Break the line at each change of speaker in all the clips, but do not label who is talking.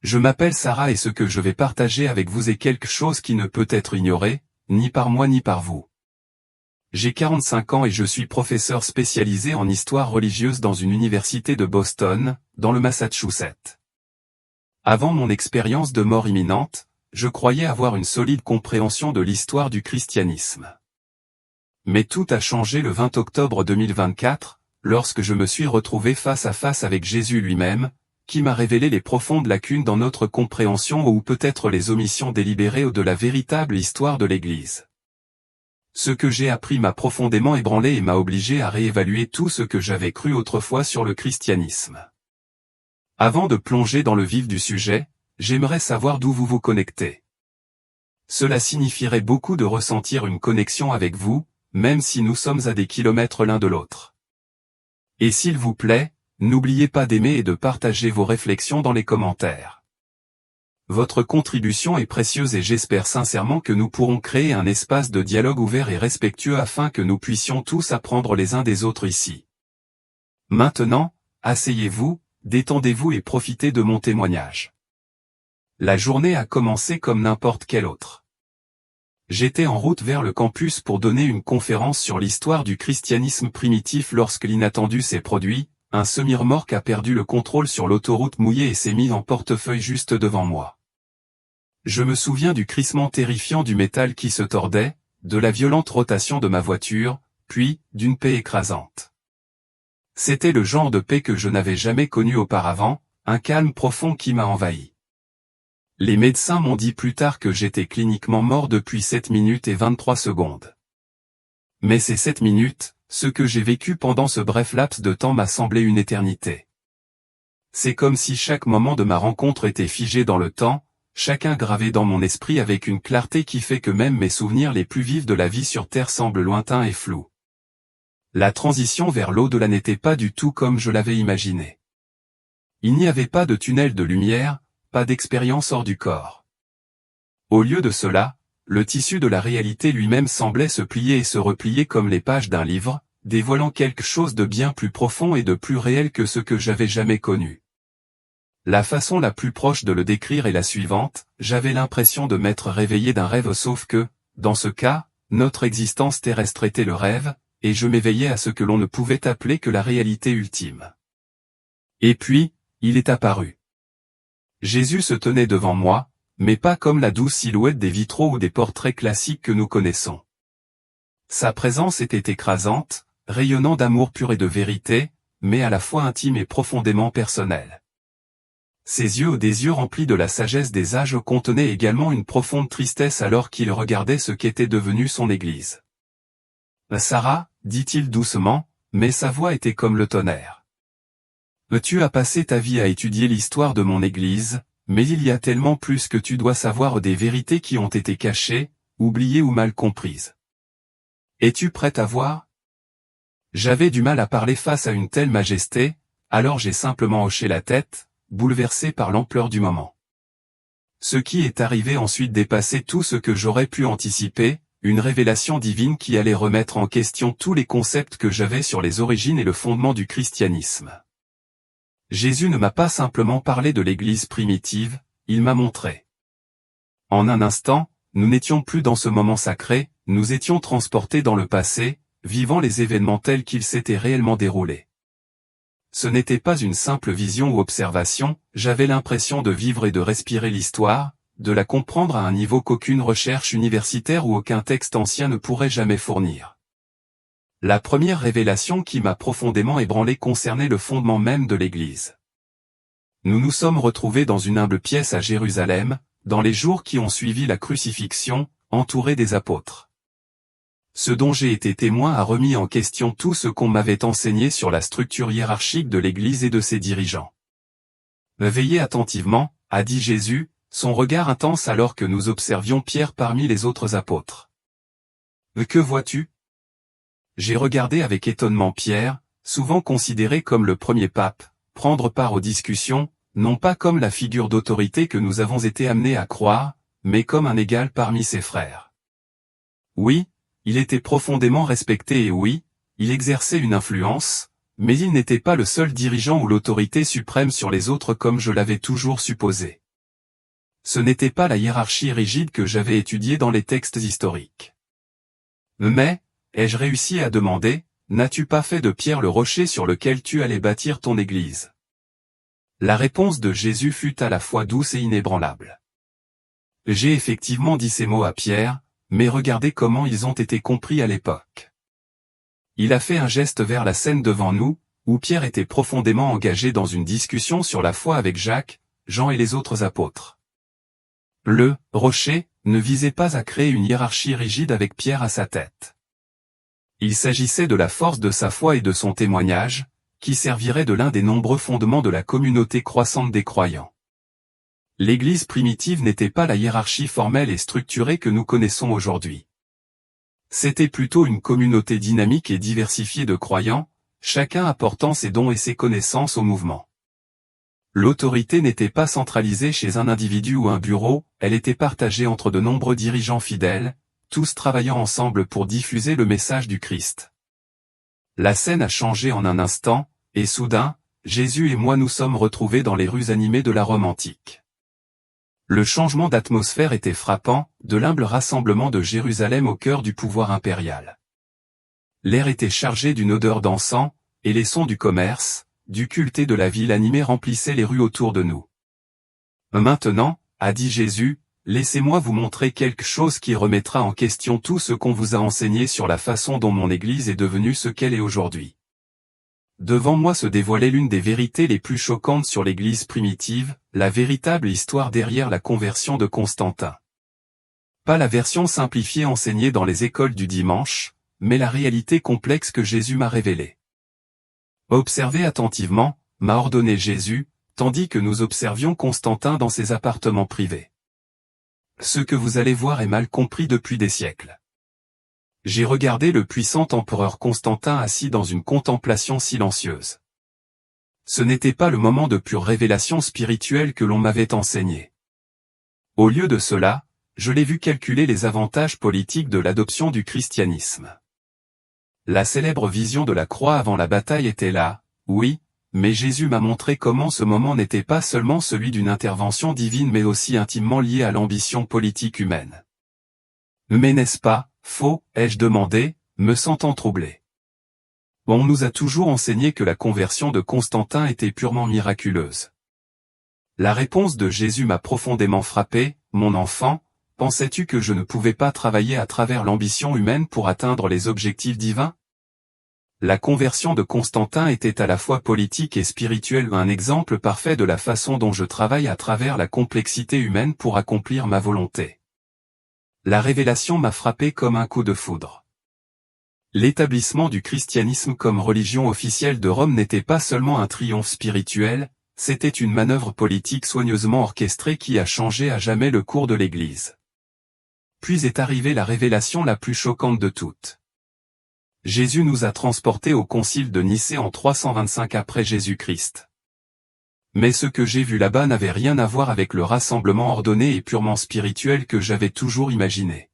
Je m'appelle Sarah et ce que je vais partager avec vous est quelque chose qui ne peut être ignoré, ni par moi ni par vous. J'ai 45 ans et je suis professeur spécialisé en histoire religieuse dans une université de Boston, dans le Massachusetts. Avant mon expérience de mort imminente, je croyais avoir une solide compréhension de l'histoire du christianisme. Mais tout a changé le 20 octobre 2024, lorsque je me suis retrouvé face à face avec Jésus lui-même, qui m'a révélé les profondes lacunes dans notre compréhension ou peut-être les omissions délibérées de la véritable histoire de l'Église. Ce que j'ai appris m'a profondément ébranlé et m'a obligé à réévaluer tout ce que j'avais cru autrefois sur le christianisme. Avant de plonger dans le vif du sujet, j'aimerais savoir d'où vous vous connectez. Cela signifierait beaucoup de ressentir une connexion avec vous, même si nous sommes à des kilomètres l'un de l'autre. Et s'il vous plaît, n'oubliez pas d'aimer et de partager vos réflexions dans les commentaires. Votre contribution est précieuse et j'espère sincèrement que nous pourrons créer un espace de dialogue ouvert et respectueux afin que nous puissions tous apprendre les uns des autres ici. Maintenant, asseyez-vous, détendez-vous et profitez de mon témoignage. La journée a commencé comme n'importe quelle autre. J'étais en route vers le campus pour donner une conférence sur l'histoire du christianisme primitif lorsque l'inattendu s'est produit. Un semi-remorque a perdu le contrôle sur l'autoroute mouillée et s'est mis en portefeuille juste devant moi. Je me souviens du crissement terrifiant du métal qui se tordait, de la violente rotation de ma voiture, puis, d'une paix écrasante. C'était le genre de paix que je n'avais jamais connu auparavant, un calme profond qui m'a envahi. Les médecins m'ont dit plus tard que j'étais cliniquement mort depuis 7 minutes et 23 secondes. Mais ces 7 minutes, ce que j'ai vécu pendant ce bref laps de temps m'a semblé une éternité. C'est comme si chaque moment de ma rencontre était figé dans le temps, chacun gravé dans mon esprit avec une clarté qui fait que même mes souvenirs les plus vifs de la vie sur Terre semblent lointains et flous. La transition vers l'au-delà n'était pas du tout comme je l'avais imaginé. Il n'y avait pas de tunnel de lumière, pas d'expérience hors du corps. Au lieu de cela, le tissu de la réalité lui-même semblait se plier et se replier comme les pages d'un livre, dévoilant quelque chose de bien plus profond et de plus réel que ce que j'avais jamais connu. La façon la plus proche de le décrire est la suivante, j'avais l'impression de m'être réveillé d'un rêve sauf que, dans ce cas, notre existence terrestre était le rêve, et je m'éveillais à ce que l'on ne pouvait appeler que la réalité ultime. Et puis, il est apparu. Jésus se tenait devant moi, mais pas comme la douce silhouette des vitraux ou des portraits classiques que nous connaissons. Sa présence était écrasante, rayonnant d'amour pur et de vérité, mais à la fois intime et profondément personnelle. Ses yeux, des yeux remplis de la sagesse des âges, contenaient également une profonde tristesse alors qu'il regardait ce qu'était devenu son Église. « Sarah, dit-il doucement, mais sa voix était comme le tonnerre. Tu as passé ta vie à étudier l'histoire de mon Église, mais il y a tellement plus que tu dois savoir des vérités qui ont été cachées, oubliées ou mal comprises. Es-tu prête à voir ? J'avais du mal à parler face à une telle majesté, alors j'ai simplement hoché la tête, bouleversé par l'ampleur du moment. Ce qui est arrivé ensuite dépassait tout ce que j'aurais pu anticiper, une révélation divine qui allait remettre en question tous les concepts que j'avais sur les origines et le fondement du christianisme. Jésus ne m'a pas simplement parlé de l'Église primitive, il m'a montré. En un instant, nous n'étions plus dans ce moment sacré, nous étions transportés dans le passé, vivant les événements tels qu'ils s'étaient réellement déroulés. Ce n'était pas une simple vision ou observation, j'avais l'impression de vivre et de respirer l'histoire, de la comprendre à un niveau qu'aucune recherche universitaire ou aucun texte ancien ne pourrait jamais fournir. La première révélation qui m'a profondément ébranlé concernait le fondement même de l'Église. Nous nous sommes retrouvés dans une humble pièce à Jérusalem, dans les jours qui ont suivi la crucifixion, entourés des apôtres. Ce dont j'ai été témoin a remis en question tout ce qu'on m'avait enseigné sur la structure hiérarchique de l'Église et de ses dirigeants. « Veillez attentivement » a dit Jésus, son regard intense alors que nous observions Pierre parmi les autres apôtres. « Que vois-tu » J'ai regardé avec étonnement Pierre, souvent considéré comme le premier pape, prendre part aux discussions, non pas comme la figure d'autorité que nous avons été amenés à croire, mais comme un égal parmi ses frères. Oui, il était profondément respecté et oui, il exerçait une influence, mais il n'était pas le seul dirigeant ou l'autorité suprême sur les autres comme je l'avais toujours supposé. Ce n'était pas la hiérarchie rigide que j'avais étudiée dans les textes historiques. Mais, ai-je réussi à demander, n'as-tu pas fait de Pierre le rocher sur lequel tu allais bâtir ton église? La réponse de Jésus fut à la fois douce et inébranlable. J'ai effectivement dit ces mots à Pierre, mais regardez comment ils ont été compris à l'époque. Il a fait un geste vers la scène devant nous, où Pierre était profondément engagé dans une discussion sur la foi avec Jacques, Jean et les autres apôtres. Le « rocher » ne visait pas à créer une hiérarchie rigide avec Pierre à sa tête. Il s'agissait de la force de sa foi et de son témoignage, qui servirait de l'un des nombreux fondements de la communauté croissante des croyants. L'Église primitive n'était pas la hiérarchie formelle et structurée que nous connaissons aujourd'hui. C'était plutôt une communauté dynamique et diversifiée de croyants, chacun apportant ses dons et ses connaissances au mouvement. L'autorité n'était pas centralisée chez un individu ou un bureau, elle était partagée entre de nombreux dirigeants fidèles, tous travaillant ensemble pour diffuser le message du Christ. La scène a changé en un instant, et soudain, Jésus et moi nous sommes retrouvés dans les rues animées de la Rome antique. Le changement d'atmosphère était frappant, de l'humble rassemblement de Jérusalem au cœur du pouvoir impérial. L'air était chargé d'une odeur d'encens, et les sons du commerce, du culte et de la ville animée remplissaient les rues autour de nous. Maintenant, a dit Jésus, laissez-moi vous montrer quelque chose qui remettra en question tout ce qu'on vous a enseigné sur la façon dont mon Église est devenue ce qu'elle est aujourd'hui. Devant moi se dévoilait l'une des vérités les plus choquantes sur l'Église primitive, la véritable histoire derrière la conversion de Constantin. Pas la version simplifiée enseignée dans les écoles du dimanche, mais la réalité complexe que Jésus m'a révélée. Observez attentivement, m'a ordonné Jésus, tandis que nous observions Constantin dans ses appartements privés. Ce que vous allez voir est mal compris depuis des siècles. J'ai regardé le puissant empereur Constantin assis dans une contemplation silencieuse. Ce n'était pas le moment de pure révélation spirituelle que l'on m'avait enseigné. Au lieu de cela, je l'ai vu calculer les avantages politiques de l'adoption du christianisme. La célèbre vision de la croix avant la bataille était là, oui, mais Jésus m'a montré comment ce moment n'était pas seulement celui d'une intervention divine mais aussi intimement lié à l'ambition politique humaine. Mais n'est-ce pas faux, ai-je demandé, me sentant troublé. On nous a toujours enseigné que la conversion de Constantin était purement miraculeuse. La réponse de Jésus m'a profondément frappé, mon enfant, pensais-tu que je ne pouvais pas travailler à travers l'ambition humaine pour atteindre les objectifs divins? La conversion de Constantin était à la fois politique et spirituelle, un exemple parfait de la façon dont je travaille à travers la complexité humaine pour accomplir ma volonté. La révélation m'a frappé comme un coup de foudre. L'établissement du christianisme comme religion officielle de Rome n'était pas seulement un triomphe spirituel, c'était une manœuvre politique soigneusement orchestrée qui a changé à jamais le cours de l'Église. Puis est arrivée la révélation la plus choquante de toutes. Jésus nous a transportés au concile de Nicée en 325 après Jésus-Christ. Mais ce que j'ai vu là-bas n'avait rien à voir avec le rassemblement ordonné et purement spirituel que j'avais toujours imaginé.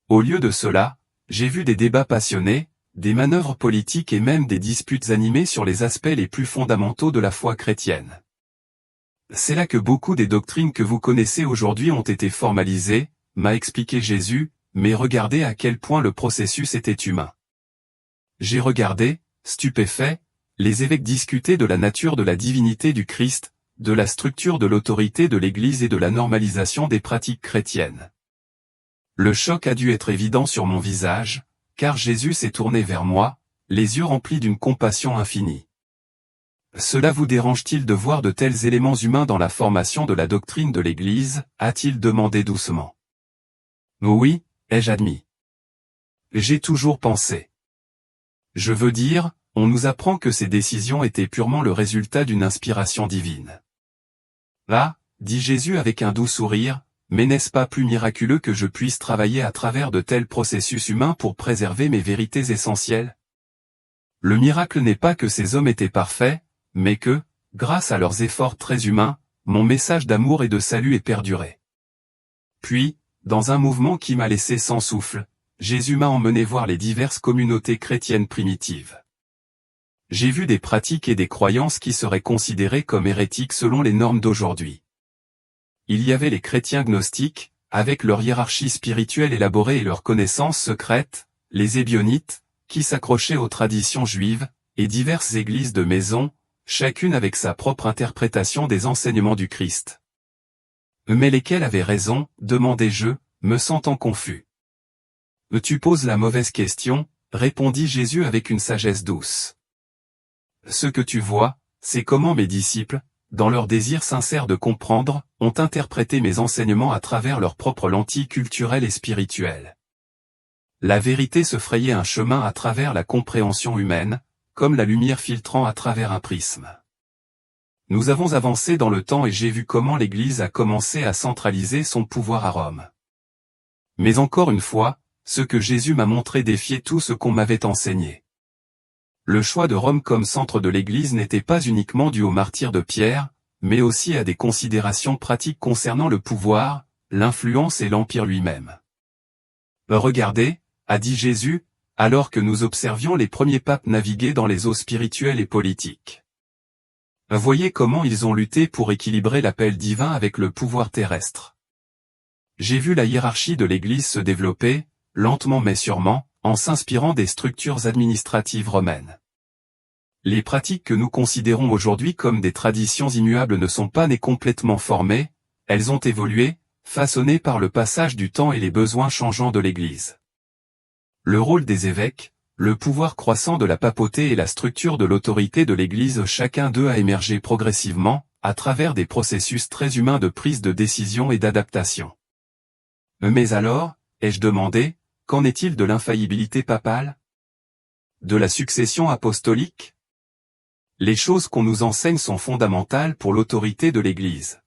Au lieu de cela, j'ai vu des débats passionnés, des manœuvres politiques et même des disputes animées sur les aspects les plus fondamentaux de la foi chrétienne. C'est là que beaucoup des doctrines que vous connaissez aujourd'hui ont été formalisées, m'a expliqué Jésus, mais regardez à quel point le processus était humain. J'ai regardé, stupéfait, les évêques discutaient de la nature de la divinité du Christ, de la structure de l'autorité de l'Église et de la normalisation des pratiques chrétiennes. Le choc a dû être évident sur mon visage, car Jésus s'est tourné vers moi, les yeux remplis d'une compassion infinie. Cela vous dérange-t-il de voir de tels éléments humains dans la formation de la doctrine de l'Église, a-t-il demandé doucement. Oui, ai-je admis. J'ai toujours pensé. Je veux dire, on nous apprend que ces décisions étaient purement le résultat d'une inspiration divine. Ah, dit Jésus avec un doux sourire, mais n'est-ce pas plus miraculeux que je puisse travailler à travers de tels processus humains pour préserver mes vérités essentielles? Le miracle n'est pas que ces hommes étaient parfaits, mais que, grâce à leurs efforts très humains, mon message d'amour et de salut est perduré. Puis, dans un mouvement qui m'a laissé sans souffle, Jésus m'a emmené voir les diverses communautés chrétiennes primitives. J'ai vu des pratiques et des croyances qui seraient considérées comme hérétiques selon les normes d'aujourd'hui. il y avait les chrétiens gnostiques, avec leur hiérarchie spirituelle élaborée et leurs connaissances secrètes, les ébionites, qui s'accrochaient aux traditions juives, et diverses églises de maison, chacune avec sa propre interprétation des enseignements du Christ. Mais lesquels avaient raison, demandai-je, me sentant confus. Tu poses la mauvaise question, répondit Jésus avec une sagesse douce. Ce que tu vois, c'est comment mes disciples, dans leur désir sincère de comprendre, ont interprété mes enseignements à travers leur propre lentille culturelle et spirituelle. La vérité se frayait un chemin à travers la compréhension humaine, comme la lumière filtrant à travers un prisme. Nous avons avancé dans le temps et j'ai vu comment l'Église a commencé à centraliser son pouvoir à Rome. Mais encore une fois, ce que Jésus m'a montré défiait tout ce qu'on m'avait enseigné. Le choix de Rome comme centre de l'Église n'était pas uniquement dû au martyre de Pierre, mais aussi à des considérations pratiques concernant le pouvoir, l'influence et l'empire lui-même. Regardez, a dit Jésus, alors que nous observions les premiers papes naviguer dans les eaux spirituelles et politiques. Voyez comment ils ont lutté pour équilibrer l'appel divin avec le pouvoir terrestre. J'ai vu la hiérarchie de l'Église se développer, lentement mais sûrement, en s'inspirant des structures administratives romaines. Les pratiques que nous considérons aujourd'hui comme des traditions immuables ne sont pas nées complètement formées, elles ont évolué, façonnées par le passage du temps et les besoins changeants de l'Église. Le rôle des évêques, le pouvoir croissant de la papauté et la structure de l'autorité de l'Église, chacun d'eux a émergé progressivement, à travers des processus très humains de prise de décision et d'adaptation. Mais alors, ai-je demandé, qu'en est-il de l'infaillibilité papale? De la succession apostolique? Les choses qu'on nous enseigne sont fondamentales pour l'autorité de l'Église.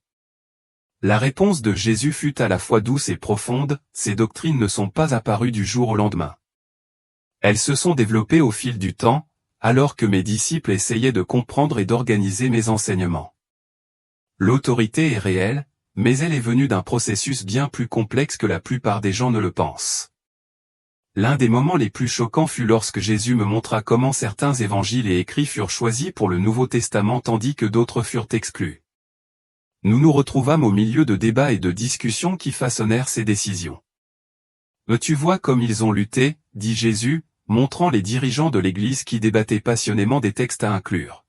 La réponse de Jésus fut à la fois douce et profonde, ces doctrines ne sont pas apparues du jour au lendemain. Elles se sont développées au fil du temps, alors que mes disciples essayaient de comprendre et d'organiser mes enseignements. L'autorité est réelle, mais elle est venue d'un processus bien plus complexe que la plupart des gens ne le pensent. L'un des moments les plus choquants fut lorsque Jésus me montra comment certains évangiles et écrits furent choisis pour le Nouveau Testament tandis que d'autres furent exclus. Nous nous retrouvâmes au milieu de débats et de discussions qui façonnèrent ces décisions. Tu vois comme ils ont lutté, dit Jésus, montrant les dirigeants de l'Église qui débattaient passionnément des textes à inclure.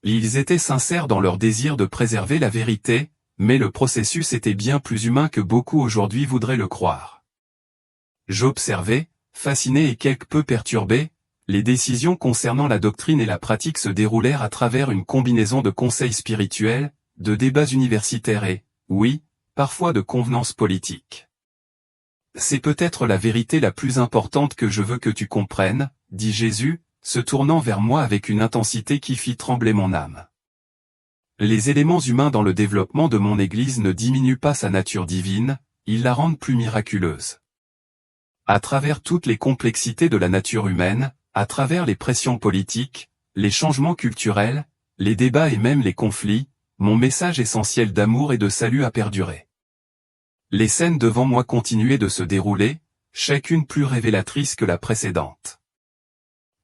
Ils étaient sincères dans leur désir de préserver la vérité, mais le processus était bien plus humain que beaucoup aujourd'hui voudraient le croire. J'observais, fasciné et quelque peu perturbé, les décisions concernant la doctrine et la pratique se déroulèrent à travers une combinaison de conseils spirituels, de débats universitaires et, oui, parfois de convenances politiques. C'est peut-être la vérité la plus importante que je veux que tu comprennes, dit Jésus, se tournant vers moi avec une intensité qui fit trembler mon âme. Les éléments humains dans le développement de mon Église ne diminuent pas sa nature divine, ils la rendent plus miraculeuse. À travers toutes les complexités de la nature humaine, à travers les pressions politiques, les changements culturels, les débats et même les conflits, mon message essentiel d'amour et de salut a perduré. Les scènes devant moi continuaient de se dérouler, chacune plus révélatrice que la précédente.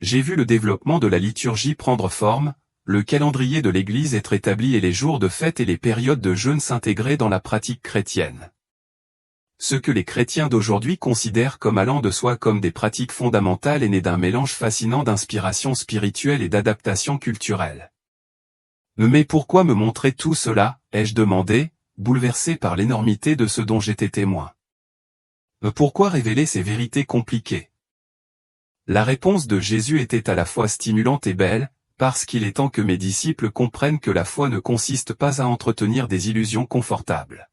J'ai vu le développement de la liturgie prendre forme, le calendrier de l'Église être établi et les jours de fête et les périodes de jeûne s'intégrer dans la pratique chrétienne. Ce que les chrétiens d'aujourd'hui considèrent comme allant de soi comme des pratiques fondamentales est né d'un mélange fascinant d'inspiration spirituelle et d'adaptation culturelle. Mais pourquoi me montrer tout cela, ai-je demandé, bouleversé par l'énormité de ce dont j'étais témoin. Pourquoi révéler ces vérités compliquées? La réponse de Jésus était à la fois stimulante et belle, parce qu'il est temps que mes disciples comprennent que la foi ne consiste pas à entretenir des illusions confortables.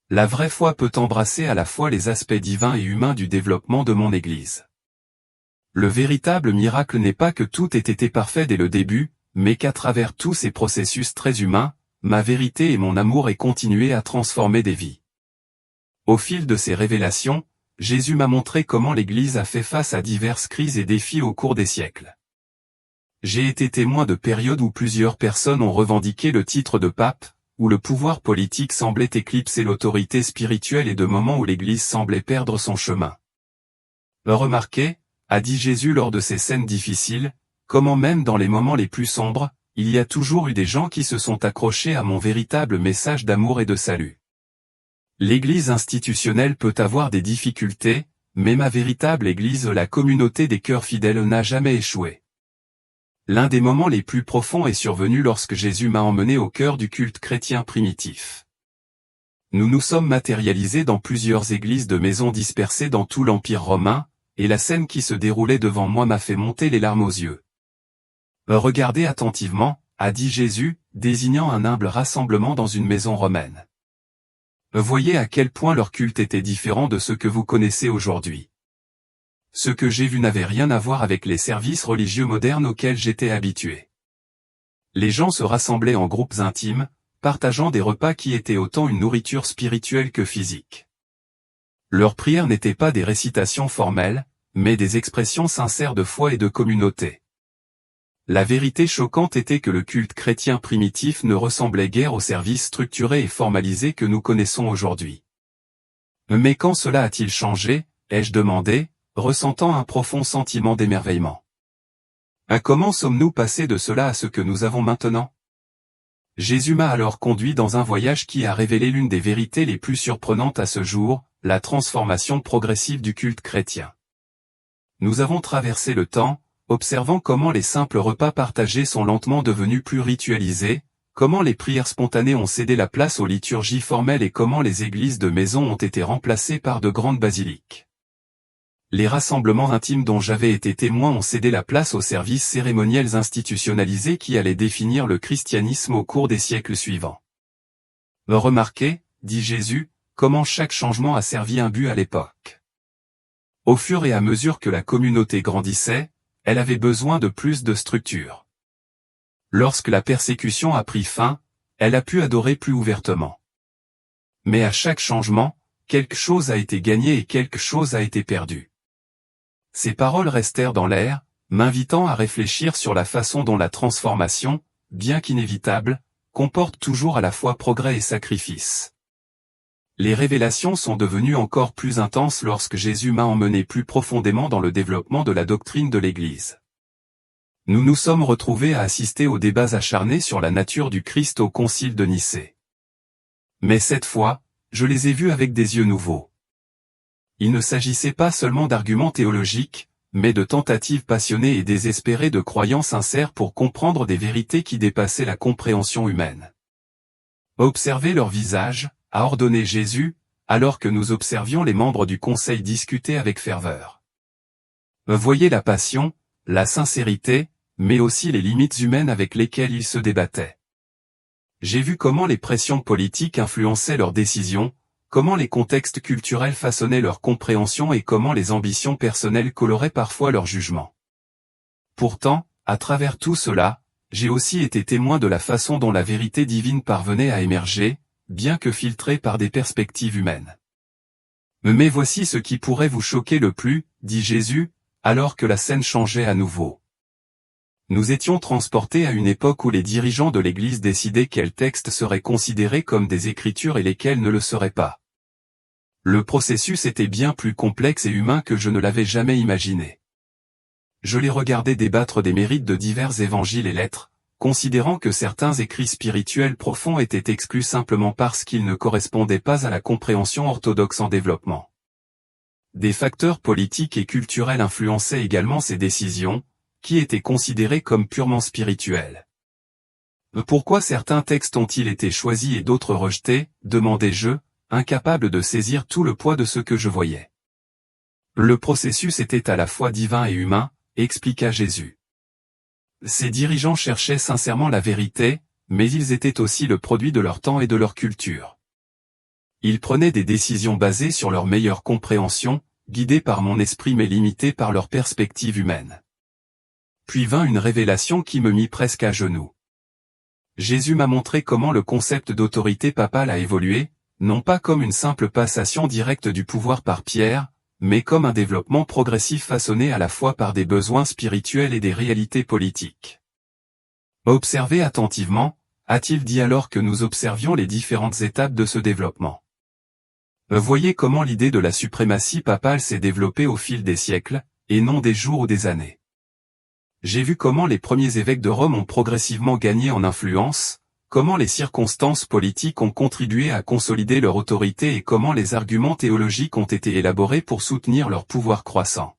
La vraie foi peut embrasser à la fois les aspects divins et humains du développement de mon Église. Le véritable miracle n'est pas que tout ait été parfait dès le début, mais qu'à travers tous ces processus très humains, ma vérité et mon amour aient continué à transformer des vies. Au fil de ces révélations, Jésus m'a montré comment l'Église a fait face à diverses crises et défis au cours des siècles. J'ai été témoin de périodes où plusieurs personnes ont revendiqué le titre de pape, où le pouvoir politique semblait éclipser l'autorité spirituelle et de moments où l'Église semblait perdre son chemin. Remarquez, a dit Jésus lors de ces scènes difficiles, comment même dans les moments les plus sombres, il y a toujours eu des gens qui se sont accrochés à mon véritable message d'amour et de salut. L'Église institutionnelle peut avoir des difficultés, mais ma véritable Église, la communauté des cœurs fidèles, n'a jamais échoué. L'un des moments les plus profonds est survenu lorsque Jésus m'a emmené au cœur du culte chrétien primitif. Nous nous sommes matérialisés dans plusieurs églises de maisons dispersées dans tout l'Empire romain, et la scène qui se déroulait devant moi m'a fait monter les larmes aux yeux. Regardez attentivement, a dit Jésus, désignant un humble rassemblement dans une maison romaine. Voyez à quel point leur culte était différent de ce que vous connaissez aujourd'hui. Ce que j'ai vu n'avait rien à voir avec les services religieux modernes auxquels j'étais habitué. Les gens se rassemblaient en groupes intimes, partageant des repas qui étaient autant une nourriture spirituelle que physique. Leurs prières n'étaient pas des récitations formelles, mais des expressions sincères de foi et de communauté. La vérité choquante était que le culte chrétien primitif ne ressemblait guère aux services structurés et formalisés que nous connaissons aujourd'hui. Mais quand cela a-t-il changé, ai-je demandé, ressentant un profond sentiment d'émerveillement. Comment sommes-nous passés de cela à ce que nous avons maintenant? Jésus m'a alors conduit dans un voyage qui a révélé l'une des vérités les plus surprenantes à ce jour, la transformation progressive du culte chrétien. Nous avons traversé le temps, observant comment les simples repas partagés sont lentement devenus plus ritualisés, comment les prières spontanées ont cédé la place aux liturgies formelles et comment les églises de maison ont été remplacées par de grandes basiliques. Les rassemblements intimes dont j'avais été témoin ont cédé la place aux services cérémoniels institutionnalisés qui allaient définir le christianisme au cours des siècles suivants. Remarquez, dit Jésus, comment chaque changement a servi un but à l'époque. Au fur et à mesure que la communauté grandissait, elle avait besoin de plus de structure. Lorsque la persécution a pris fin, elle a pu adorer plus ouvertement. Mais à chaque changement, quelque chose a été gagné et quelque chose a été perdu. Ces paroles restèrent dans l'air, m'invitant à réfléchir sur la façon dont la transformation, bien qu'inévitable, comporte toujours à la fois progrès et sacrifice. Les révélations sont devenues encore plus intenses lorsque Jésus m'a emmené plus profondément dans le développement de la doctrine de l'Église. Nous nous sommes retrouvés à assister aux débats acharnés sur la nature du Christ au Concile de Nicée. Mais cette fois, je les ai vus avec des yeux nouveaux. Il ne s'agissait pas seulement d'arguments théologiques, mais de tentatives passionnées et désespérées de croyants sincères pour comprendre des vérités qui dépassaient la compréhension humaine. Observez leur visage, a ordonné Jésus, alors que nous observions les membres du conseil discuter avec ferveur. Voyez la passion, la sincérité, mais aussi les limites humaines avec lesquelles ils se débattaient. J'ai vu comment les pressions politiques influençaient leurs décisions, comment les contextes culturels façonnaient leur compréhension et comment les ambitions personnelles coloraient parfois leur jugement. Pourtant, à travers tout cela, j'ai aussi été témoin de la façon dont la vérité divine parvenait à émerger, bien que filtrée par des perspectives humaines. Mais voici ce qui pourrait vous choquer le plus, dit Jésus, alors que la scène changeait à nouveau. Nous étions transportés à une époque où les dirigeants de l'Église décidaient quels textes seraient considérés comme des écritures et lesquels ne le seraient pas. Le processus était bien plus complexe et humain que je ne l'avais jamais imaginé. Je les regardais débattre des mérites de divers évangiles et lettres, considérant que certains écrits spirituels profonds étaient exclus simplement parce qu'ils ne correspondaient pas à la compréhension orthodoxe en développement. Des facteurs politiques et culturels influençaient également ces décisions, qui étaient considérées comme purement spirituelles. Pourquoi certains textes ont-ils été choisis et d'autres rejetés, demandai-je, incapable de saisir tout le poids de ce que je voyais. Le processus était à la fois divin et humain, expliqua Jésus. Ces dirigeants cherchaient sincèrement la vérité, mais ils étaient aussi le produit de leur temps et de leur culture. Ils prenaient des décisions basées sur leur meilleure compréhension, guidés par mon esprit mais limités par leur perspective humaine. Puis vint une révélation qui me mit presque à genoux. Jésus m'a montré comment le concept d'autorité papale a évolué, non pas comme une simple passation directe du pouvoir par Pierre, mais comme un développement progressif façonné à la fois par des besoins spirituels et des réalités politiques. Observez attentivement, a-t-il dit alors que nous observions les différentes étapes de ce développement. Voyez comment l'idée de la suprématie papale s'est développée au fil des siècles, et non des jours ou des années. J'ai vu comment les premiers évêques de Rome ont progressivement gagné en influence, comment les circonstances politiques ont contribué à consolider leur autorité et comment les arguments théologiques ont été élaborés pour soutenir leur pouvoir croissant.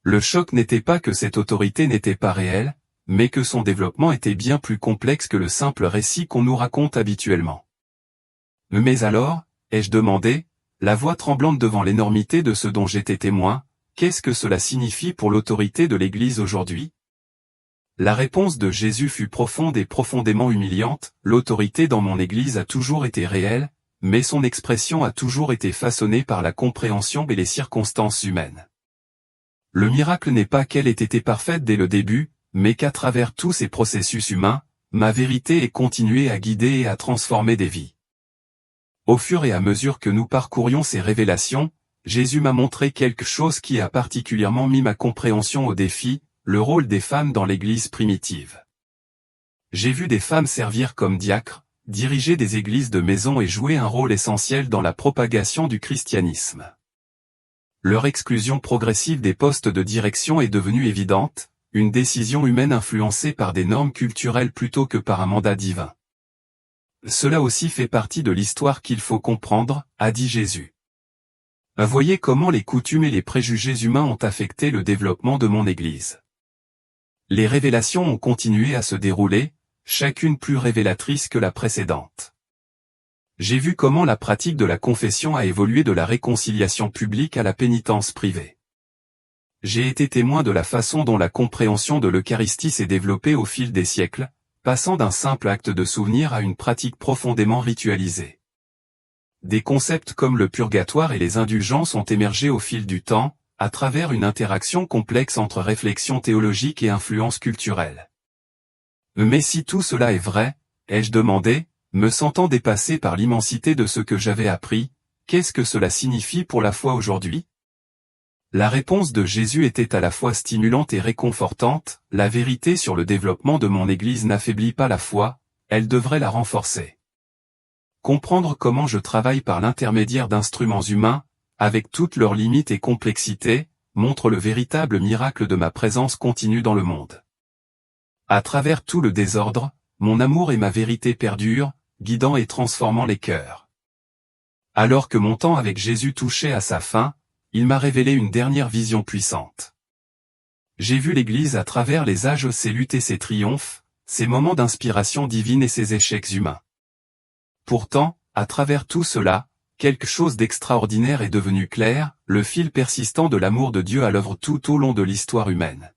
Le choc n'était pas que cette autorité n'était pas réelle, mais que son développement était bien plus complexe que le simple récit qu'on nous raconte habituellement. Mais alors, ai-je demandé, la voix tremblante devant l'énormité de ce dont j'étais témoin, qu'est-ce que cela signifie pour l'autorité de l'Église aujourd'hui? La réponse de Jésus fut profonde et profondément humiliante, l'autorité dans mon Église a toujours été réelle, mais son expression a toujours été façonnée par la compréhension et les circonstances humaines. Le miracle n'est pas qu'elle ait été parfaite dès le début, mais qu'à travers tous ces processus humains, ma vérité ait continué à guider et à transformer des vies. Au fur et à mesure que nous parcourions ces révélations, Jésus m'a montré quelque chose qui a particulièrement mis ma compréhension au défi, le rôle des femmes dans l'Église primitive. J'ai vu des femmes servir comme diacres, diriger des églises de maison et jouer un rôle essentiel dans la propagation du christianisme. Leur exclusion progressive des postes de direction est devenue évidente, une décision humaine influencée par des normes culturelles plutôt que par un mandat divin. Cela aussi fait partie de l'histoire qu'il faut comprendre, a dit Jésus. Voyez comment les coutumes et les préjugés humains ont affecté le développement de mon Église. Les révélations ont continué à se dérouler, chacune plus révélatrice que la précédente. J'ai vu comment la pratique de la confession a évolué de la réconciliation publique à la pénitence privée. J'ai été témoin de la façon dont la compréhension de l'Eucharistie s'est développée au fil des siècles, passant d'un simple acte de souvenir à une pratique profondément ritualisée. Des concepts comme le purgatoire et les indulgences ont émergé au fil du temps, à travers une interaction complexe entre réflexion théologique et influence culturelle. Mais si tout cela est vrai, ai-je demandé, me sentant dépassé par l'immensité de ce que j'avais appris, qu'est-ce que cela signifie pour la foi aujourd'hui? La réponse de Jésus était à la fois stimulante et réconfortante, la vérité sur le développement de mon Église n'affaiblit pas la foi, elle devrait la renforcer. Comprendre comment je travaille par l'intermédiaire d'instruments humains, avec toutes leurs limites et complexités, montre le véritable miracle de ma présence continue dans le monde. À travers tout le désordre, mon amour et ma vérité perdurent, guidant et transformant les cœurs. Alors que mon temps avec Jésus touchait à sa fin, il m'a révélé une dernière vision puissante. J'ai vu l'Église à travers les âges, ses luttes et ses triomphes, ses moments d'inspiration divine et ses échecs humains. Pourtant, à travers tout cela, quelque chose d'extraordinaire est devenu clair, le fil persistant de l'amour de Dieu à l'œuvre tout au long de l'histoire humaine.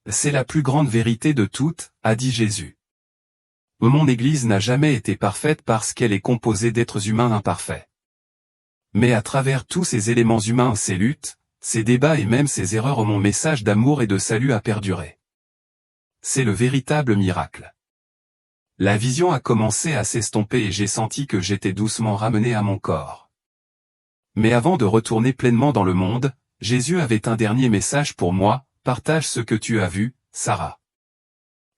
C'est la plus grande vérité de toutes, a dit Jésus. Mon Église n'a jamais été parfaite parce qu'elle est composée d'êtres humains imparfaits. Mais à travers tous ces éléments humains, ces luttes, ces débats et même ces erreurs, mon message d'amour et de salut a perduré. C'est le véritable miracle. La vision a commencé à s'estomper et j'ai senti que j'étais doucement ramené à mon corps. Mais avant de retourner pleinement dans le monde, Jésus avait un dernier message pour moi, partage ce que tu as vu, Sarah.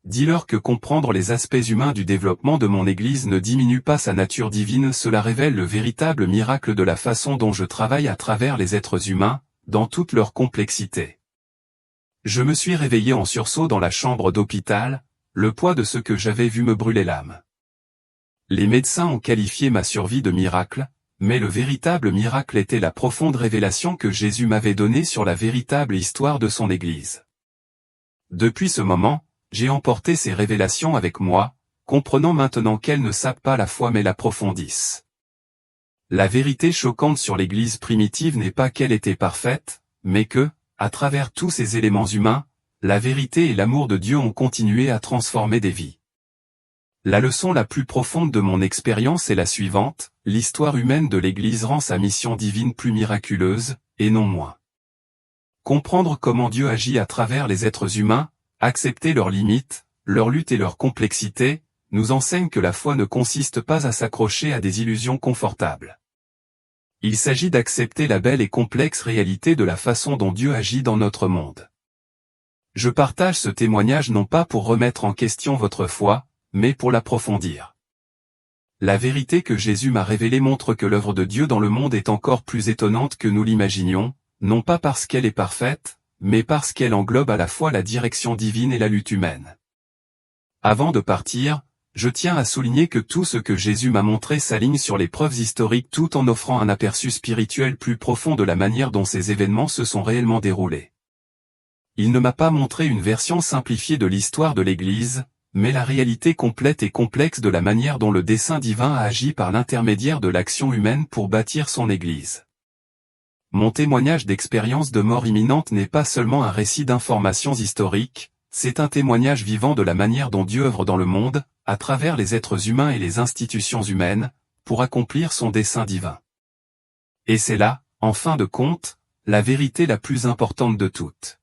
Dis-leur que comprendre les aspects humains du développement de mon Église ne diminue pas sa nature divine, cela révèle le véritable miracle de la façon dont je travaille à travers les êtres humains, dans toute leur complexité. Je me suis réveillé en sursaut dans la chambre d'hôpital, le poids de ce que j'avais vu me brûler l'âme. Les médecins ont qualifié ma survie de miracle, mais le véritable miracle était la profonde révélation que Jésus m'avait donnée sur la véritable histoire de son Église. Depuis ce moment, j'ai emporté ces révélations avec moi, comprenant maintenant qu'elles ne sapent pas la foi mais l'approfondissent. La vérité choquante sur l'Église primitive n'est pas qu'elle était parfaite, mais que, à travers tous ces éléments humains, la vérité et l'amour de Dieu ont continué à transformer des vies. La leçon la plus profonde de mon expérience est la suivante, l'histoire humaine de l'Église rend sa mission divine plus miraculeuse, et non moins. Comprendre comment Dieu agit à travers les êtres humains, accepter leurs limites, leurs luttes et leurs complexités, nous enseigne que la foi ne consiste pas à s'accrocher à des illusions confortables. Il s'agit d'accepter la belle et complexe réalité de la façon dont Dieu agit dans notre monde. Je partage ce témoignage non pas pour remettre en question votre foi, mais pour l'approfondir. La vérité que Jésus m'a révélée montre que l'œuvre de Dieu dans le monde est encore plus étonnante que nous l'imaginions, non pas parce qu'elle est parfaite, mais parce qu'elle englobe à la fois la direction divine et la lutte humaine. Avant de partir, je tiens à souligner que tout ce que Jésus m'a montré s'aligne sur les preuves historiques tout en offrant un aperçu spirituel plus profond de la manière dont ces événements se sont réellement déroulés. Il ne m'a pas montré une version simplifiée de l'histoire de l'Église, mais la réalité complète et complexe de la manière dont le dessein divin a agi par l'intermédiaire de l'action humaine pour bâtir son Église. Mon témoignage d'expérience de mort imminente n'est pas seulement un récit d'informations historiques, c'est un témoignage vivant de la manière dont Dieu œuvre dans le monde, à travers les êtres humains et les institutions humaines, pour accomplir son dessein divin. Et c'est là, en fin de compte, la vérité la plus importante de toutes.